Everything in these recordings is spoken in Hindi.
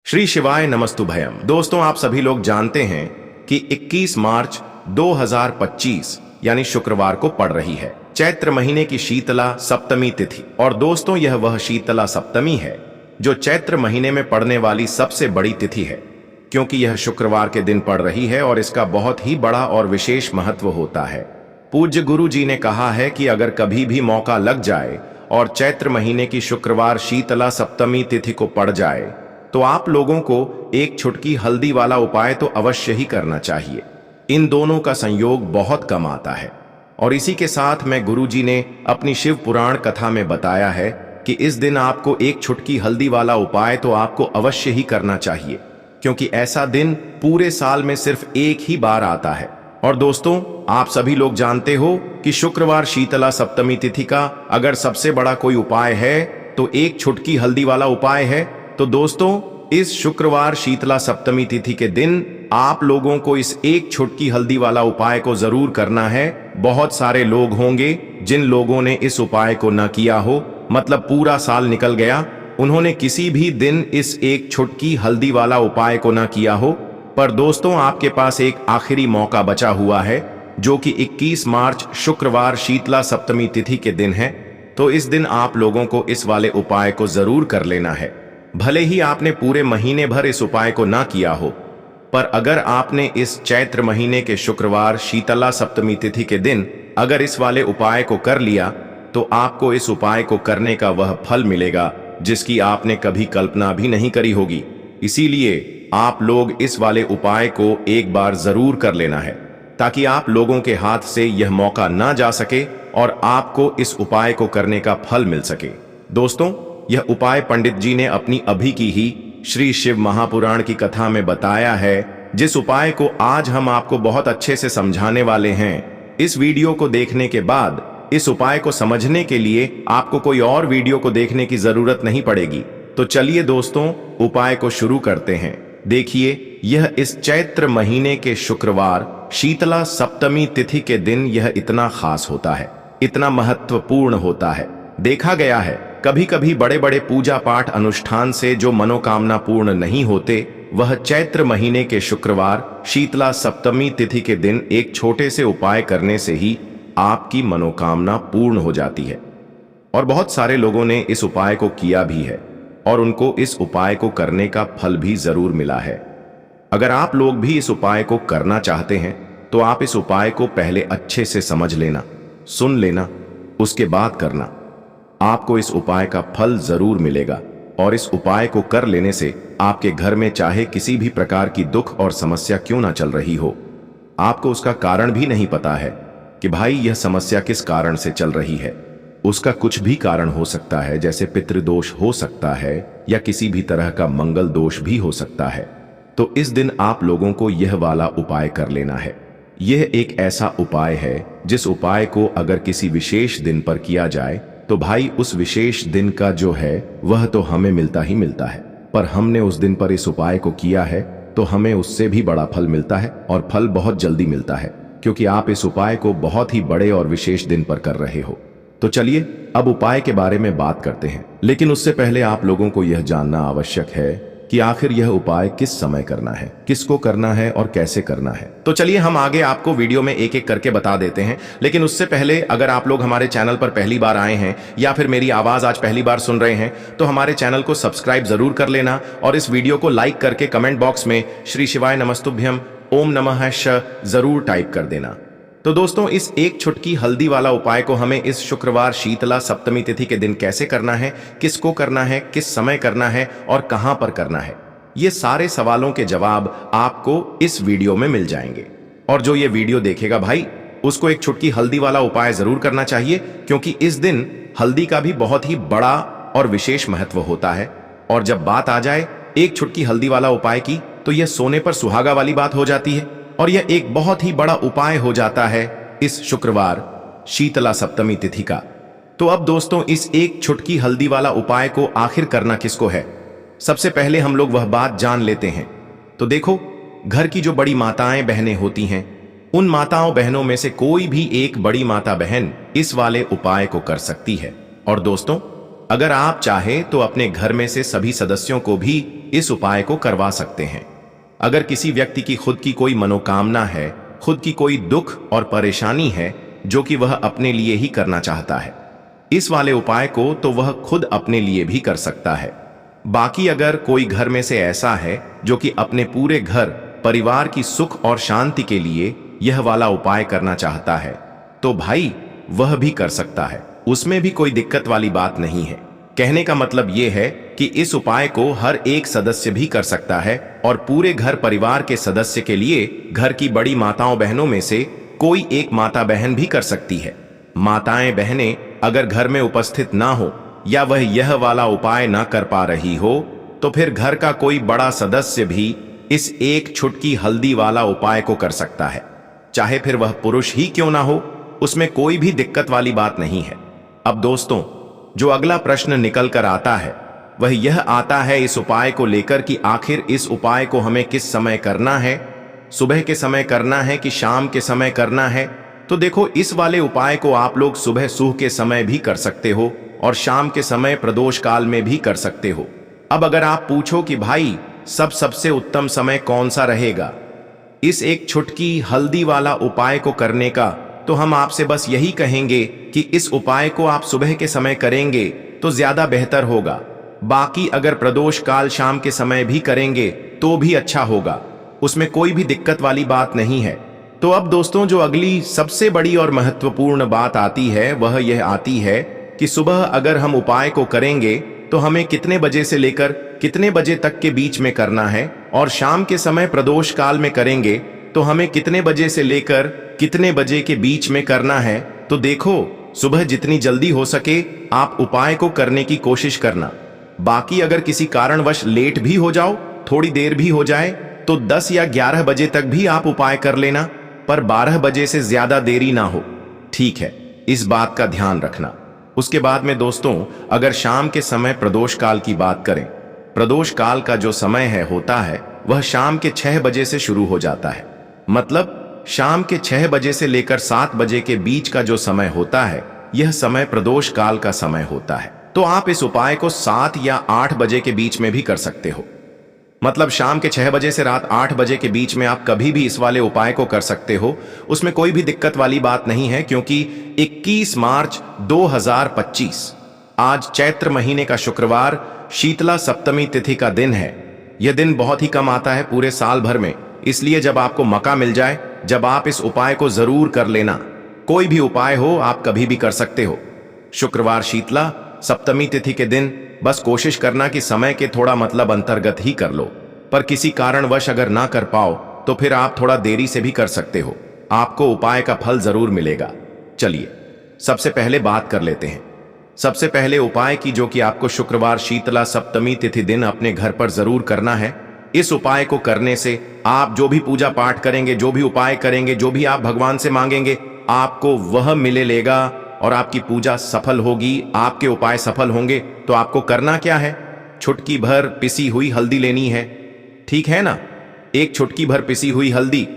श्री शिवाय नमस्तुभयम। दोस्तों, आप सभी लोग जानते हैं कि 21 मार्च 2025 यानी शुक्रवार को पड़ रही है चैत्र महीने की शीतला सप्तमी तिथि। और दोस्तों, यह वह शीतला सप्तमी है जो चैत्र महीने में पड़ने वाली सबसे बड़ी तिथि है, क्योंकि यह शुक्रवार के दिन पड़ रही है और इसका बहुत ही बड़ा और विशेष महत्व होता है। पूज्य गुरु जी ने कहा है कि अगर कभी भी मौका लग जाए और चैत्र महीने की शुक्रवार शीतला सप्तमी तिथि को पड़ जाए तो आप लोगों को एक छुटकी हल्दी वाला उपाय तो अवश्य ही करना चाहिए। इन दोनों का संयोग बहुत कम आता है और इसी के साथ में गुरुजी ने अपनी शिव पुराण कथा में बताया है कि इस दिन आपको एक छुटकी हल्दी वाला उपाय तो आपको अवश्य ही करना चाहिए, क्योंकि ऐसा दिन पूरे साल में सिर्फ एक ही बार आता है। और दोस्तों, आप सभी लोग जानते हो कि शुक्रवार शीतला सप्तमी तिथि का अगर सबसे बड़ा कोई उपाय है तो एक छुटकी हल्दी वाला उपाय है। तो दोस्तों, इस शुक्रवार शीतला सप्तमी तिथि के दिन आप लोगों को इस एक छुटकी हल्दी वाला उपाय को जरूर करना है। बहुत सारे लोग होंगे जिन लोगों ने इस उपाय को न किया हो, मतलब पूरा साल निकल गया, उन्होंने किसी भी दिन इस एक छुटकी हल्दी वाला उपाय को न किया हो। पर दोस्तों, आपके पास एक आखिरी मौका बचा हुआ है जो कि 21 मार्च शुक्रवार शीतला सप्तमी तिथि के दिन है। तो इस दिन आप लोगों को इस वाले उपाय को जरूर कर लेना है। भले ही आपने पूरे महीने भर इस उपाय को ना किया हो, पर अगर आपने इस चैत्र महीने के शुक्रवार शीतला सप्तमी तिथि के दिन अगर इस वाले उपाय को कर लिया तो आपको इस उपाय को करने का वह फल मिलेगा जिसकी आपने कभी कल्पना भी नहीं करी होगी। इसीलिए आप लोग इस वाले उपाय को एक बार जरूर कर लेना है, ताकि आप लोगों के हाथ से यह मौका ना जा सके और आपको इस उपाय को करने का फल मिल सके। दोस्तों, यह उपाय पंडित जी ने अपनी अभी की ही श्री शिव महापुराण की कथा में बताया है, जिस उपाय को आज हम आपको बहुत अच्छे से समझाने वाले हैं। इस वीडियो को देखने के बाद इस उपाय को समझने के लिए आपको कोई और वीडियो को देखने की जरूरत नहीं पड़ेगी। तो चलिए दोस्तों, उपाय को शुरू करते हैं। देखिए, यह इस चैत्र महीने के शुक्रवार शीतला सप्तमी तिथि के दिन यह इतना खास होता है, इतना महत्वपूर्ण होता है। देखा गया है कभी कभी बड़े बड़े पूजा पाठ अनुष्ठान से जो मनोकामना पूर्ण नहीं होते, वह चैत्र महीने के शुक्रवार शीतला सप्तमी तिथि के दिन एक छोटे से उपाय करने से ही आपकी मनोकामना पूर्ण हो जाती है। और बहुत सारे लोगों ने इस उपाय को किया भी है और उनको इस उपाय को करने का फल भी जरूर मिला है। अगर आप लोग भी इस उपाय को करना चाहते हैं तो आप इस उपाय को पहले अच्छे से समझ लेना, सुन लेना, उसके बाद करना। आपको इस उपाय का फल जरूर मिलेगा और इस उपाय को कर लेने से आपके घर में चाहे किसी भी प्रकार की दुख और समस्या क्यों ना चल रही हो, आपको उसका कारण भी नहीं पता है कि भाई यह समस्या किस कारण से चल रही है। उसका कुछ भी कारण हो सकता है, जैसे पितृदोष हो सकता है या किसी भी तरह का मंगल दोष भी हो सकता है। तो इस दिन आप लोगों को यह वाला उपाय कर लेना है। यह एक ऐसा उपाय है जिस उपाय को अगर किसी विशेष दिन पर किया जाए तो भाई उस विशेष दिन का जो है वह तो हमें मिलता ही मिलता है, पर हमने उस दिन पर इस उपाय को किया है तो हमें उससे भी बड़ा फल मिलता है और फल बहुत जल्दी मिलता है, क्योंकि आप इस उपाय को बहुत ही बड़े और विशेष दिन पर कर रहे हो। तो चलिए अब उपाय के बारे में बात करते हैं, लेकिन उससे पहले आप लोगों को यह जानना आवश्यक है कि आखिर यह उपाय किस समय करना है, किसको करना है और कैसे करना है। तो चलिए हम आगे आपको वीडियो में एक एक करके बता देते हैं। लेकिन उससे पहले अगर आप लोग हमारे चैनल पर पहली बार आए हैं या फिर मेरी आवाज आज पहली बार सुन रहे हैं तो हमारे चैनल को सब्सक्राइब जरूर कर लेना और इस वीडियो को लाइक करके कमेंट बॉक्स में श्री शिवाय नमस्तुभ्यम ओम नमः श जरूर टाइप कर देना। तो दोस्तों, इस एक छुटकी हल्दी वाला उपाय को हमें इस शुक्रवार शीतला सप्तमी तिथि के दिन कैसे करना है, किसको करना है, किस समय करना है और कहां पर करना है, ये सारे सवालों के जवाब आपको इस वीडियो में मिल जाएंगे। और जो ये वीडियो देखेगा भाई, उसको एक छुटकी हल्दी वाला उपाय जरूर करना चाहिए, क्योंकि इस दिन हल्दी का भी बहुत ही बड़ा और विशेष महत्व होता है। और जब बात आ जाए एक छुटकी हल्दी वाला उपाय की, तो यह सोने पर सुहागा वाली बात हो जाती है और यह एक बहुत ही बड़ा उपाय हो जाता है इस शुक्रवार शीतला सप्तमी तिथि का। तो अब दोस्तों, इस एक छुटकी हल्दी वाला उपाय को आखिर करना किसको है, सबसे पहले हम लोग वह बात जान लेते हैं। तो देखो, घर की जो बड़ी माताएं बहनें होती हैं, उन माताओं बहनों में से कोई भी एक बड़ी माता बहन इस वाले उपाय को कर सकती है। और दोस्तों, अगर आप चाहे तो अपने घर में से सभी सदस्यों को भी इस उपाय को करवा सकते हैं। अगर किसी व्यक्ति की खुद की कोई मनोकामना है, खुद की कोई दुख और परेशानी है जो कि वह अपने लिए ही करना चाहता है, इस वाले उपाय को तो वह खुद अपने लिए भी कर सकता है। बाकी अगर कोई घर में से ऐसा है जो कि अपने पूरे घर परिवार की सुख और शांति के लिए यह वाला उपाय करना चाहता है, तो भाई वह भी कर सकता है, उसमें भी कोई दिक्कत वाली बात नहीं है। कहने का मतलब यह है कि इस उपाय को हर एक सदस्य भी कर सकता है और पूरे घर परिवार के सदस्य के लिए घर की बड़ी माताओं बहनों में से कोई एक माता बहन भी कर सकती है। माताएं बहनें अगर घर में उपस्थित ना हो या वह यह वाला उपाय ना कर पा रही हो, तो फिर घर का कोई बड़ा सदस्य भी इस एक छुटकी हल्दी वाला उपाय को कर सकता है, चाहे फिर वह पुरुष ही क्यों ना हो, उसमें कोई भी दिक्कत वाली बात नहीं है। अब दोस्तों, जो अगला प्रश्न निकल कर आता है वह यह आता है इस उपाय को लेकर कि आखिर इस उपाय को हमें किस समय करना है, सुबह के समय करना है कि शाम के समय करना है। तो देखो, इस वाले उपाय को आप लोग सुबह सूह के समय भी कर सकते हो और शाम के समय प्रदोष काल में भी कर सकते हो। अब अगर आप पूछो कि भाई सबसे उत्तम समय कौन सा रहेगा इस एक छुटकी हल्दी वाला उपाय को करने का, तो हम आपसे बस यही कहेंगे कि इस उपाय को आप सुबह के समय करेंगे तो ज्यादा बेहतर होगा। बाकी अगर प्रदोष काल शाम के समय भी करेंगे तो भी अच्छा होगा, उसमें कोई भी दिक्कत वाली बात नहीं है। तो अब दोस्तों, जो अगली सबसे बड़ी और महत्वपूर्ण बात आती है वह यह आती है कि सुबह अगर हम उपाय को करेंगे तो हमें कितने बजे से लेकर कितने बजे तक के बीच में करना है, और शाम के समय प्रदोष काल में करेंगे तो हमें कितने बजे से लेकर कितने बजे के बीच में करना है। तो देखो, सुबह जितनी जल्दी हो सके आप उपाय को करने की कोशिश करना। बाकी अगर किसी कारणवश लेट भी हो जाओ, थोड़ी देर भी हो जाए, तो 10 या 11 बजे तक भी आप उपाय कर लेना, पर 12 बजे से ज्यादा देरी ना हो, ठीक है? इस बात का ध्यान रखना। उसके बाद में दोस्तों, अगर शाम के समय प्रदोष काल की बात करें, प्रदोष काल का जो समय होता है वह शाम के 6 बजे से शुरू हो जाता है। मतलब शाम के 6 बजे से लेकर 7 बजे के बीच का जो समय होता है, यह समय प्रदोष काल का समय होता है। तो आप इस उपाय को 7 या 8 बजे के बीच में भी कर सकते हो। मतलब शाम के 6 बजे से रात 8 बजे के बीच में आप कभी भी इस वाले उपाय को कर सकते हो, उसमें कोई भी दिक्कत वाली बात नहीं है, क्योंकि 21 मार्च 2025 आज चैत्र महीने का शुक्रवार शीतला सप्तमी तिथि का दिन है। यह दिन बहुत ही कम आता है पूरे साल भर में, इसलिए जब आपको मौका मिल जाए, जब आप इस उपाय को जरूर कर लेना। कोई भी उपाय हो आप कभी भी कर सकते हो। शुक्रवार शीतला सप्तमी तिथि के दिन बस कोशिश करना कि समय के थोड़ा मतलब अंतर्गत ही कर लो, पर किसी कारणवश अगर ना कर पाओ तो फिर आप थोड़ा देरी से भी कर सकते हो, आपको उपाय का फल जरूर मिलेगा। चलिए सबसे पहले बात कर लेते हैं। सबसे पहले उपाय की, जो कि आपको शुक्रवार शीतला सप्तमी तिथि दिन अपने घर पर जरूर करना है। इस उपाय को करने से आप जो भी पूजा पाठ करेंगे, जो भी उपाय करेंगे, जो भी आप भगवान से मांगेंगे, आपको वह मिले लेगा और आपकी पूजा सफल होगी, आपके उपाय सफल होंगे। तो आपको करना क्या है? छुटकी भर पिसी हुई हल्दी लेनी है, ठीक है ना? एक छुटकी भर पिसी हुई हल्दी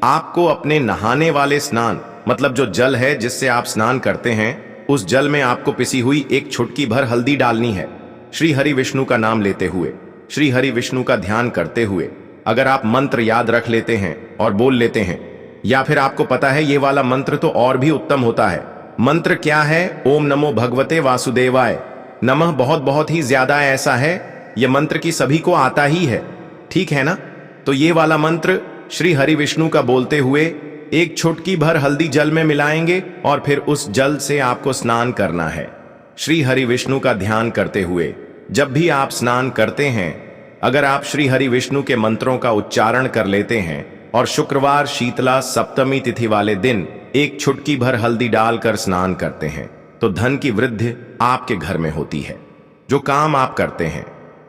आपको अपने नहाने वाले स्नान, मतलब जो जल है जिससे आप स्नान करते हैं, उस जल में आपको पिसी हुई एक छुटकी भर हल्दी डालनी है। श्री हरि विष्णु का नाम लेते हुए, श्री हरि विष्णु का ध्यान करते हुए, अगर आप मंत्र याद रख लेते हैं और बोल लेते हैं, या फिर आपको पता है ये वाला मंत्र तो और भी उत्तम होता है। मंत्र क्या है? ओम नमो भगवते वासुदेवाय नमः। बहुत ही ज्यादा ऐसा है, यह मंत्र की सभी को आता ही है, ठीक है ना? तो ये वाला मंत्र श्री हरि विष्णु का बोलते हुए एक छुटकी भर हल्दी जल में मिलाएंगे और फिर उस जल से आपको स्नान करना है। श्री हरि विष्णु का ध्यान करते हुए जब भी आप स्नान करते हैं, अगर आप श्री हरि विष्णु के मंत्रों का उच्चारण कर लेते हैं और शुक्रवार शीतला सप्तमी तिथि वाले दिन एक छुटकी भर हल्दी डालकर स्नान करते हैं, तो धन की वृद्धि आपके घर में होती है। जो काम आप करते हैं,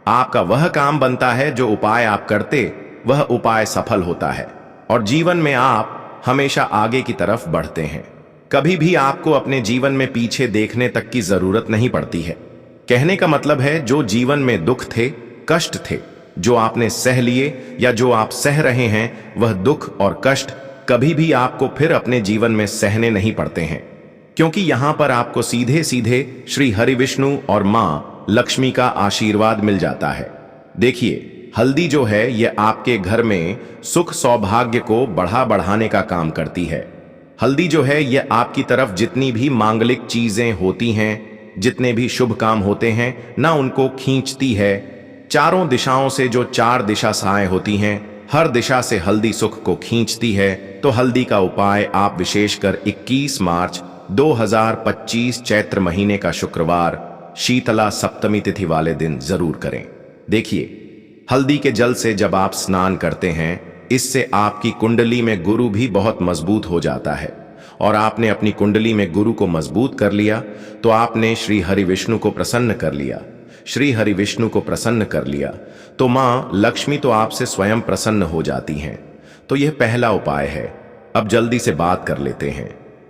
आपका वह काम बनता है, जो उपाय आप करते वह उपाय सफल होता है और जीवन में आप हमेशा आगे की तरफ बढ़ते हैं। कभी भी आपको अपने जीवन में पीछे देखने तक की जरूरत नहीं पड़ती है। कहने का मतलब है, जो जीवन में दुख थे, कष्ट थे, जो आपने सह लिए या जो आप सह रहे हैं, वह दुख और कष्ट कभी भी आपको फिर अपने जीवन में सहने नहीं पड़ते हैं। क्योंकि यहां पर आपको सीधे सीधे श्री हरि विष्णु और मां लक्ष्मी का आशीर्वाद मिल जाता है। देखिए, हल्दी जो है यह आपके घर में सुख सौभाग्य को बढ़ाने का काम करती है। हल्दी जो है यह आपकी तरफ जितनी भी मांगलिक चीजें होती हैं, जितने भी शुभ काम होते हैं ना, उनको खींचती है। चारों दिशाओं से जो 4 दिशा सहाय होती हैं, हर दिशा से हल्दी सुख को खींचती है। तो हल्दी का उपाय आप विशेषकर 21 मार्च 2025 चैत्र महीने का शुक्रवार शीतला सप्तमी तिथि वाले दिन जरूर करें। देखिए, हल्दी के जल से जब आप स्नान करते हैं, इससे आपकी कुंडली में गुरु भी बहुत मजबूत हो जाता है। और आपने अपनी कुंडली में गुरु को मजबूत कर लिया तो आपने श्री हरि विष्णु को प्रसन्न कर लिया। श्री हरि विष्णु को प्रसन्न कर लिया तो मां लक्ष्मी तो आपसे स्वयं प्रसन्न हो जाती हैं। तो यह पहला उपाय है। अब जल्दी से बात कर लेते हैं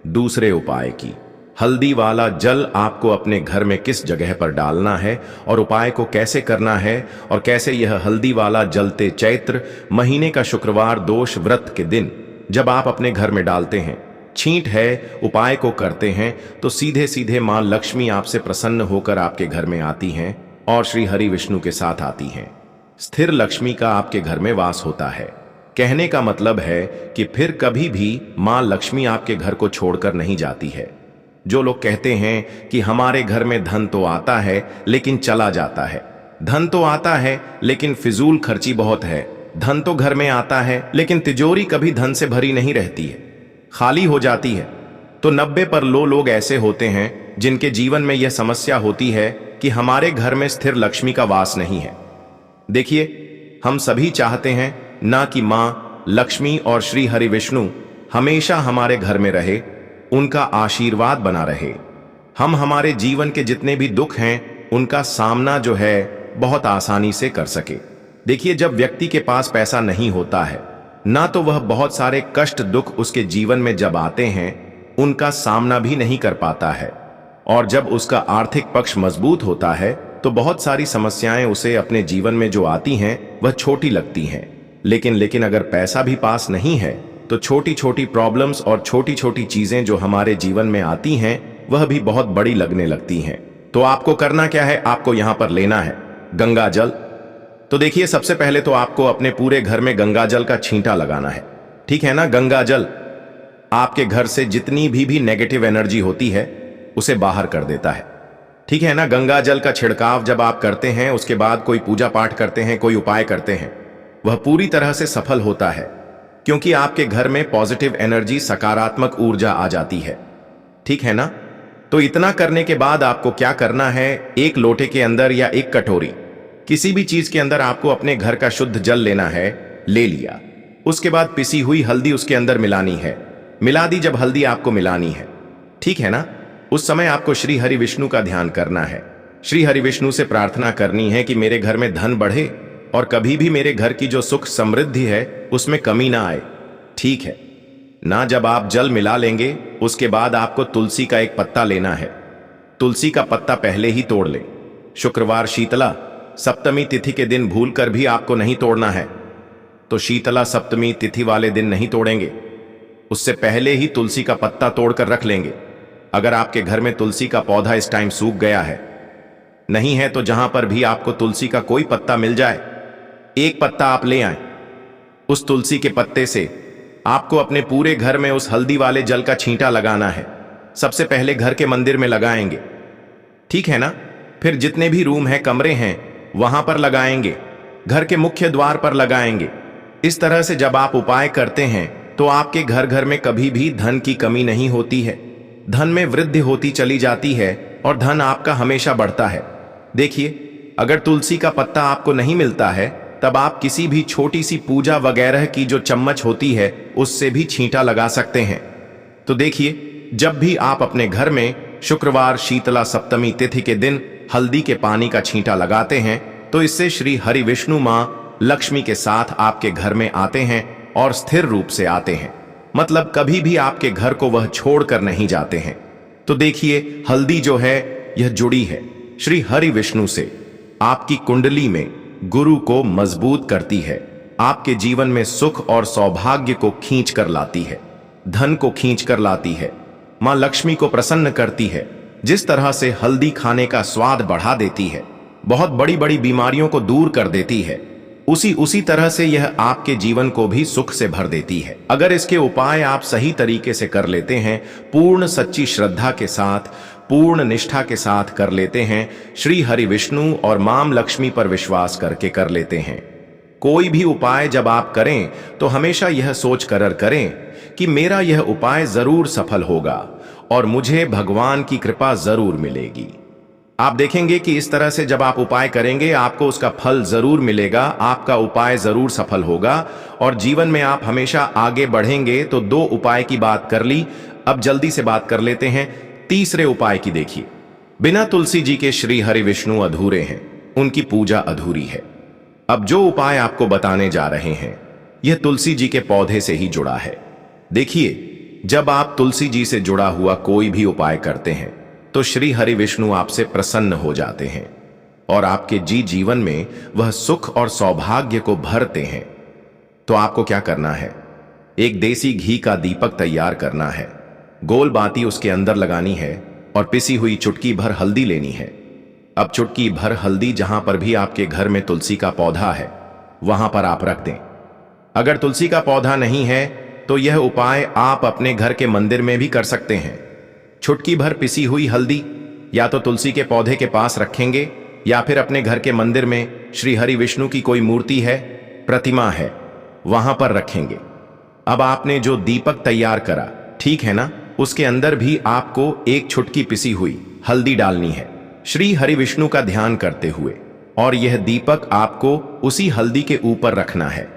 दूसरे उपाय की। हल्दी वाला जल आपको अपने घर में किस जगह पर डालना है और उपाय को कैसे करना है और कैसे यह हल्दी वाला जलते चैत्र महीने का शुक्रवार दोष व्रत के दिन जब आप अपने घर में डालते हैं, छींट है, उपाय को करते हैं, तो सीधे सीधे मां लक्ष्मी आपसे प्रसन्न होकर आपके घर में आती हैं और श्री हरि विष्णु के साथ आती हैं। स्थिर लक्ष्मी का आपके घर में वास होता है। कहने का मतलब है कि फिर कभी भी मां लक्ष्मी आपके घर को छोड़कर नहीं जाती है। जो लोग कहते हैं कि हमारे घर में धन तो आता है लेकिन चला जाता है, धन तो आता है लेकिन फिजूल खर्ची बहुत है, धन तो घर में आता है लेकिन तिजोरी कभी धन से भरी नहीं रहती है, खाली हो जाती है, तो 90% लोग ऐसे होते हैं जिनके जीवन में यह समस्या होती है कि हमारे घर में स्थिर लक्ष्मी का वास नहीं है। देखिए, हम सभी चाहते हैं ना कि मां लक्ष्मी और श्री हरि विष्णु हमेशा हमारे घर में रहे, उनका आशीर्वाद बना रहे। हम हमारे जीवन के जितने भी दुख हैं उनका सामना जो है बहुत आसानी से कर सके। देखिए, जब व्यक्ति के पास पैसा नहीं होता है ना, तो वह बहुत सारे कष्ट दुख उसके जीवन में जब आते हैं उनका सामना भी नहीं कर पाता है। और जब उसका आर्थिक पक्ष मजबूत होता है तो बहुत सारी समस्याएं उसे अपने जीवन में जो आती हैं वह छोटी लगती हैं। लेकिन अगर पैसा भी पास नहीं है तो छोटी छोटी प्रॉब्लम्स और छोटी छोटी चीजें जो हमारे जीवन में आती हैं वह भी बहुत बड़ी लगने लगती हैं। तो आपको करना क्या है, आपको यहां पर लेना है गंगा जल। तो देखिए, सबसे पहले तो आपको अपने पूरे घर में गंगा जल का छींटा लगाना है, ठीक है ना। गंगा जल आपके घर से जितनी भी नेगेटिव एनर्जी होती है उसे बाहर कर देता है, ठीक है ना। गंगा जल का छिड़काव जब आप करते हैं, उसके बाद कोई पूजा पाठ करते हैं, कोई उपाय करते हैं, वह पूरी तरह से सफल होता है, क्योंकि आपके घर में पॉजिटिव एनर्जी, सकारात्मक ऊर्जा आ जाती है, ठीक है ना। तो इतना करने के बाद आपको क्या करना है, एक लोटे के अंदर या एक कटोरी, किसी भी चीज के अंदर आपको अपने घर का शुद्ध जल लेना है। ले लिया, उसके बाद पिसी हुई हल्दी उसके अंदर मिलानी है। मिला दी जब हल्दी आपको मिलानी है, ठीक है ना, उस समय आपको श्री हरि विष्णु का ध्यान करना है। श्री हरि विष्णु से प्रार्थना करनी है कि मेरे घर में धन बढ़े और कभी भी मेरे घर की जो सुख समृद्धि है उसमें कमी ना आए, ठीक है ना। जब आप जल मिला लेंगे उसके बाद आपको तुलसी का एक पत्ता लेना है। तुलसी का पत्ता पहले ही तोड़ ले। शुक्रवार शीतला सप्तमी तिथि के दिन भूलकर भी आपको नहीं तोड़ना है, तो शीतला सप्तमी तिथि वाले दिन नहीं तोड़ेंगे, उससे पहले ही तुलसी का पत्ता तोड़कर रख लेंगे। अगर आपके घर में तुलसी का पौधा इस टाइम सूख गया है, नहीं है, तो जहां पर भी आपको तुलसी का कोई पत्ता मिल जाए, एक पत्ता आप ले आए। उस तुलसी के पत्ते से आपको अपने पूरे घर में उस हल्दी वाले जल का छींटा लगाना है। सबसे पहले घर के मंदिर में लगाएंगे, ठीक है ना। फिर जितने भी रूम हैं, कमरे हैं, वहां पर लगाएंगे, घर के मुख्य द्वार पर लगाएंगे। इस तरह से जब आप उपाय करते हैं तो आपके घर घर में कभी भी धन की कमी नहीं होती है, धन में वृद्धि होती चली जाती है और धन आपका हमेशा बढ़ता है। देखिए, अगर तुलसी का पत्ता आपको नहीं मिलता है तब आप किसी भी छोटी सी पूजा वगैरह की जो चम्मच होती है उससे भी छींटा लगा सकते हैं। तो देखिए, जब भी आप अपने घर में शुक्रवार शीतला सप्तमी तिथि के दिन हल्दी के पानी का छींटा लगाते हैं तो इससे श्री हरि विष्णु मां लक्ष्मी के साथ आपके घर में आते हैं और स्थिर रूप से आते हैं, मतलब कभी भी आपके घर को वह छोड़कर नहीं जाते हैं। तो देखिए, हल्दी जो है यह जुड़ी है श्री हरि विष्णु से, आपकी कुंडली में गुरु को मजबूत करती है, आपके जीवन में सुख और सौभाग्य को खींच कर लाती है, धन को खींच कर लाती है। मां लक्ष्मी को प्रसन्न करती है। जिस तरह से हल्दी खाने का स्वाद बढ़ा देती है, बहुत बड़ी बड़ी बीमारियों को दूर कर देती है, उसी तरह से यह आपके जीवन को भी सुख से भर देती है। अगर इसके उपाय आप सही तरीके से कर लेते हैं, पूर्ण सच्ची श्रद्धा के साथ, पूर्ण निष्ठा के साथ कर लेते हैं, श्री हरि विष्णु और मां लक्ष्मी पर विश्वास करके कर लेते हैं, कोई भी उपाय जब आप करें तो हमेशा यह सोच कर करें कि मेरा यह उपाय जरूर सफल होगा और मुझे भगवान की कृपा जरूर मिलेगी। आप देखेंगे कि इस तरह से जब आप उपाय करेंगे आपको उसका फल जरूर मिलेगा, आपका उपाय जरूर सफल होगा और जीवन में आप हमेशा आगे बढ़ेंगे। तो 2 उपाय की बात कर ली, अब जल्दी से बात कर लेते हैं तीसरे उपाय की। देखिए, बिना तुलसी जी के श्री हरि विष्णु अधूरे हैं, उनकी पूजा अधूरी है। अब जो उपाय आपको बताने जा रहे हैं यह तुलसी जी के पौधे से ही जुड़ा है। देखिए, जब आप तुलसी जी से जुड़ा हुआ कोई भी उपाय करते हैं तो श्री हरि विष्णु आपसे प्रसन्न हो जाते हैं और आपके जीवन में वह सुख और सौभाग्य को भरते हैं। तो आपको क्या करना है, एक देसी घी का दीपक तैयार करना है, गोल बाती उसके अंदर लगानी है और पिसी हुई चुटकी भर हल्दी लेनी है। अब चुटकी भर हल्दी जहां पर भी आपके घर में तुलसी का पौधा है वहां पर आप रख दें। अगर तुलसी का पौधा नहीं है तो यह उपाय आप अपने घर के मंदिर में भी कर सकते हैं। चुटकी भर पिसी हुई हल्दी या तो तुलसी के पौधे के पास रखेंगे या फिर अपने घर के मंदिर में श्री हरि विष्णु की कोई मूर्ति है, प्रतिमा है, वहां पर रखेंगे। अब आपने जो दीपक तैयार करा, ठीक है ना, उसके अंदर भी आपको एक चुटकी पिसी हुई हल्दी डालनी है, श्री हरि विष्णु का ध्यान करते हुए, और यह दीपक आपको उसी हल्दी के ऊपर रखना है।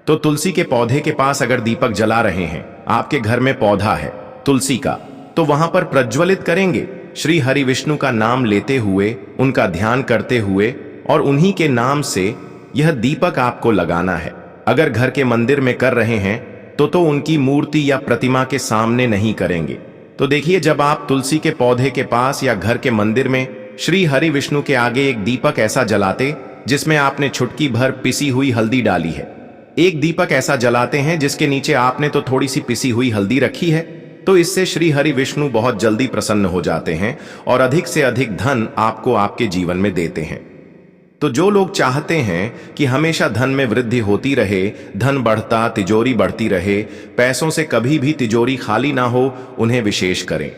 तो तुलसी के पौधे के पास अगर दीपक जला रहे हैं, आपके घर में पौधा है तुलसी का, तो वहां पर प्रज्वलित करेंगे श्री हरि विष्णु का नाम लेते हुए, उनका ध्यान करते हुए, और उन्हीं के नाम से यह दीपक आपको लगाना है। अगर घर के मंदिर में कर रहे हैं तो उनकी मूर्ति या प्रतिमा के सामने नहीं करेंगे। तो देखिए, जब आप तुलसी के पौधे के पास या घर के मंदिर में श्री हरि विष्णु के आगे एक दीपक ऐसा जलाते जिसमें आपने चुटकी भर पिसी हुई हल्दी डाली है, एक दीपक ऐसा जलाते हैं जिसके नीचे आपने तो थोड़ी सी पिसी हुई हल्दी रखी है, तो इससे श्री हरि विष्णु बहुत जल्दी प्रसन्न हो जाते हैं और अधिक से अधिक धन आपको आपके जीवन में देते हैं। तो जो लोग चाहते हैं कि हमेशा धन में वृद्धि होती रहे, धन बढ़ता, तिजोरी बढ़ती रहे, पैसों से कभी भी तिजोरी खाली ना हो, उन्हें विशेष करें।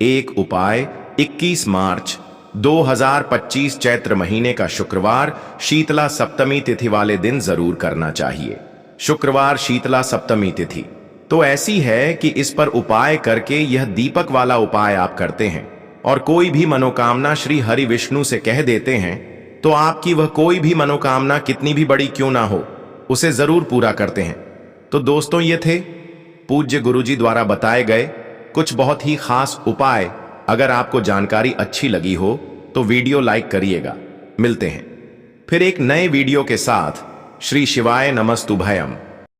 एक उपाय 21 मार्च 2025 चैत्र महीने का शुक्रवार शीतला सप्तमी तिथि वाले दिन जरूर करना चाहिए। शुक्रवार शीतला सप्तमी तिथि तो ऐसी है कि इस पर उपाय करके यह दीपक वाला उपाय आप करते हैं और कोई भी मनोकामना श्री हरि विष्णु से कह देते हैं, तो आपकी वह कोई भी मनोकामना कितनी भी बड़ी क्यों ना हो, उसे जरूर पूरा करते हैं। तो दोस्तों, ये थे पूज्य गुरुजी द्वारा बताए गए कुछ बहुत ही खास उपाय। अगर आपको जानकारी अच्छी लगी हो तो वीडियो लाइक करिएगा। मिलते हैं फिर एक नए वीडियो के साथ। श्री शिवाय नमस्तुभयम।